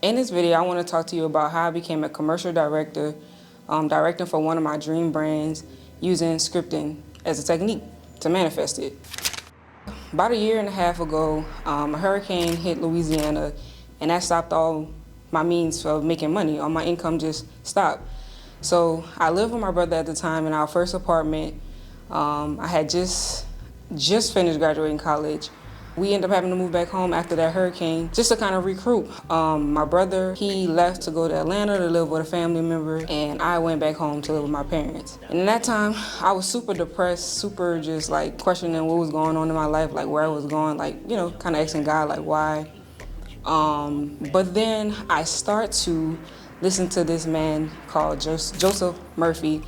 In this video, I want to talk to you about how I became a commercial director, directing for one of my dream brands, using scripting as a technique to manifest it. About a year and a half ago, a hurricane hit Louisiana, and that stopped all my means of making money. All my income just stopped. So I lived with my brother at the time in our first apartment. I had just finished graduating college. We ended up having to move back home after that hurricane just to kind of regroup. My brother, he left to go to Atlanta to live with a family member, and I went back home to live with my parents. And in that time, I was super depressed, super just like questioning what was going on in my life, like where I was going, like, you know, kind of asking God, like why. But then I start to listen to this man called Joseph Murphy,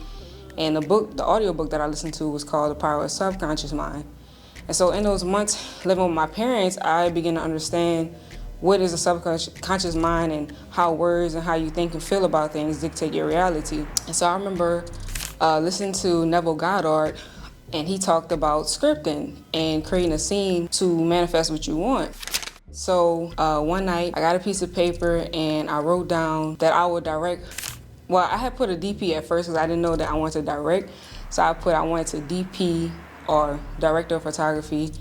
and the audio book that I listened to was called The Power of Subconscious Mind. And so in those months living with my parents, I began to understand what is a subconscious mind and how words and how you think and feel about things dictate your reality. And so I remember listening to Neville Goddard, and he talked about scripting and creating a scene to manifest what you want. So one night I got a piece of paper and I wrote down that I would direct. Well, I had put a DP at first because I didn't know that I wanted to direct. So I wanted to DP or director of photography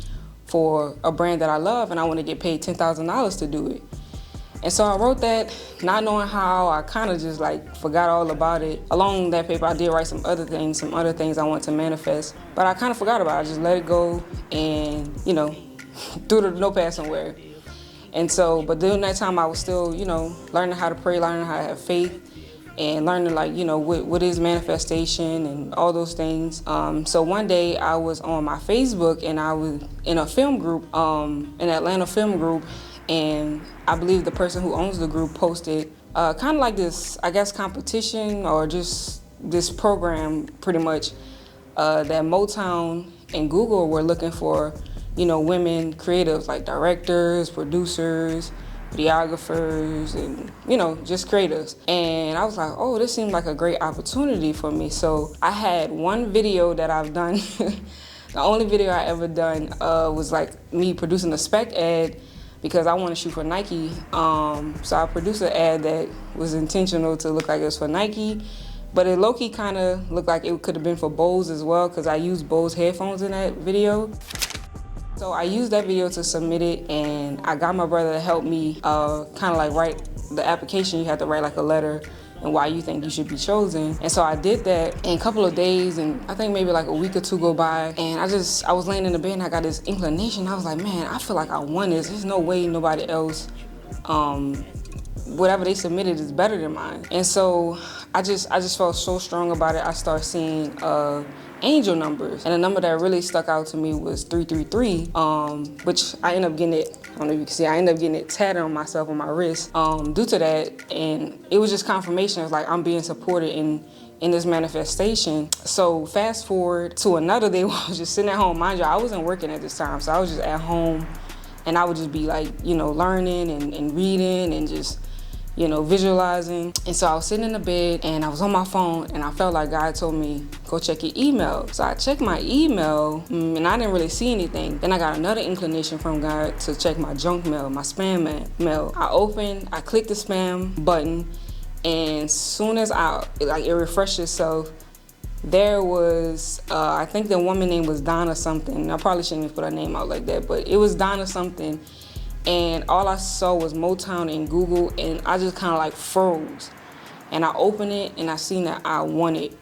for a brand that I love, and I want to get paid $10,000 to do it. And so I wrote that, not knowing how. I kind of just like forgot all about it. Along that paper, I did write some other things I want to manifest, but I kind of forgot about it. I just let it go and, you know, threw the notepad somewhere. And so, but during that time, I was still, you know, learning how to pray, learning how to have faith, and learning, like, you know, what is manifestation and all those things. So one day I was on my Facebook and I was in a film group, an Atlanta film group, and I believe the person who owns the group posted kind of like this, I guess, competition or just this program pretty much that Motown and Google were looking for, you know, women creatives like directors, producers, videographers, and, you know, just creators. And I was like, oh, this seemed like a great opportunity for me. So I had one video that I've done. The only video I ever done was like me producing a spec ad because I want to shoot for Nike. So I produced an ad that was intentional to look like it was for Nike, but it low-key kind of looked like it could have been for Bose as well because I used Bose headphones in that video. So I used that video to submit it, and I got my brother to help me kind of like write the application. You have to write like a letter and why you think you should be chosen. And so I did that in a couple of days, and I think maybe like a week or two go by, and I was laying in the bed and I got this inclination. I was like, man, I feel like I won this. There's no way nobody else, whatever they submitted is better than mine. And so I just felt so strong about it. I started seeing angel numbers, and a number that really stuck out to me was 333, which I ended up getting it, I don't know if you can see, I ended up getting it tatted on myself on my wrist due to that. And it was just confirmation of like I'm being supported in this manifestation. So fast forward to another day where I was just sitting at home. Mind you, I wasn't working at this time, so I was just at home, and I would just be like, you know, learning and reading and just, you know, visualizing. And so I was sitting in the bed and I was on my phone, and I felt like God told me, go check your email. So I checked my email and I didn't really see anything. Then I got another inclination from God to check my junk mail, my spam mail. I clicked the spam button, and as soon as it refreshed itself, there was, I think the woman name was Donna something. I probably shouldn't even put her name out like that, but it was Donna something. And all I saw was Motown and Google, and I just kind of like froze. And I opened it and I seen that I won it.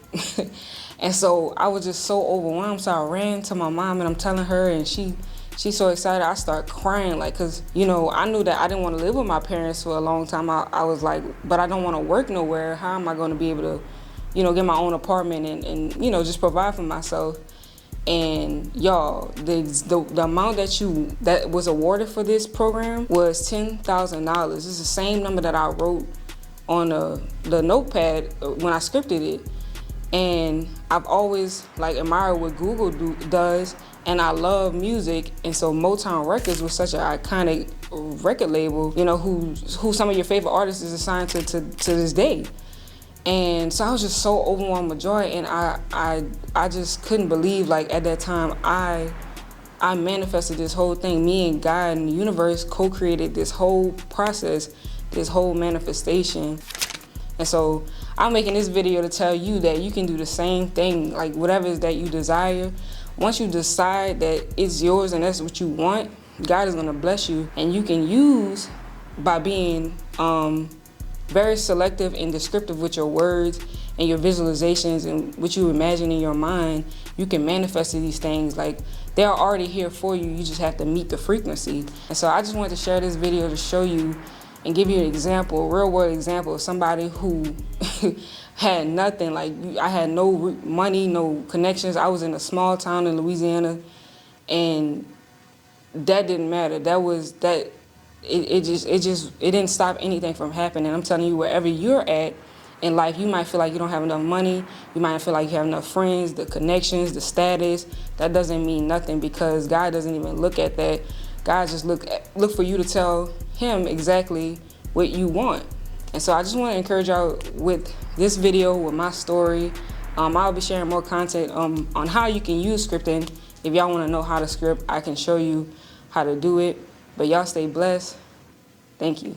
And so I was just so overwhelmed. So I ran to my mom and I'm telling her, and she's so excited. I start crying, like, cause, you know, I knew that I didn't want to live with my parents for a long time. I was like, but I don't want to work nowhere. How am I going to be able to, you know, get my own apartment and you know, just provide for myself? And y'all, the amount that was awarded for this program was $10,000. It's the same number that I wrote on the notepad when I scripted it. And I've always like admired what Google does, and I love music. And so Motown Records was such an iconic record label, you know, who some of your favorite artists is assigned to this day. And so I was just so overwhelmed with joy, and I just couldn't believe, like, at that time I manifested this whole thing. Me and God and the universe co-created this whole process this whole manifestation. And so I'm making this video to tell you that you can do the same thing, like whatever it is that you desire. Once you decide that it's yours and that's what you want, God is gonna bless you. And you can use, by being very selective and descriptive with your words and your visualizations and what you imagine in your mind, you can manifest these things. Like, they're already here for you. You just have to meet the frequency. And so I just wanted to share this video to show you and give you an example, a real world example of somebody who had nothing. Like, I had no money, no connections. I was in a small town in Louisiana, and that didn't matter. It didn't stop anything from happening. I'm telling you, wherever you're at in life, you might feel like you don't have enough money. You might feel like you have enough friends, the connections, the status. That doesn't mean nothing, because God doesn't even look at that. God just look for you to tell him exactly what you want. And so I just want to encourage y'all with this video, with my story. I'll be sharing more content on how you can use scripting. If y'all want to know how to script, I can show you how to do it. But y'all stay blessed. Thank you.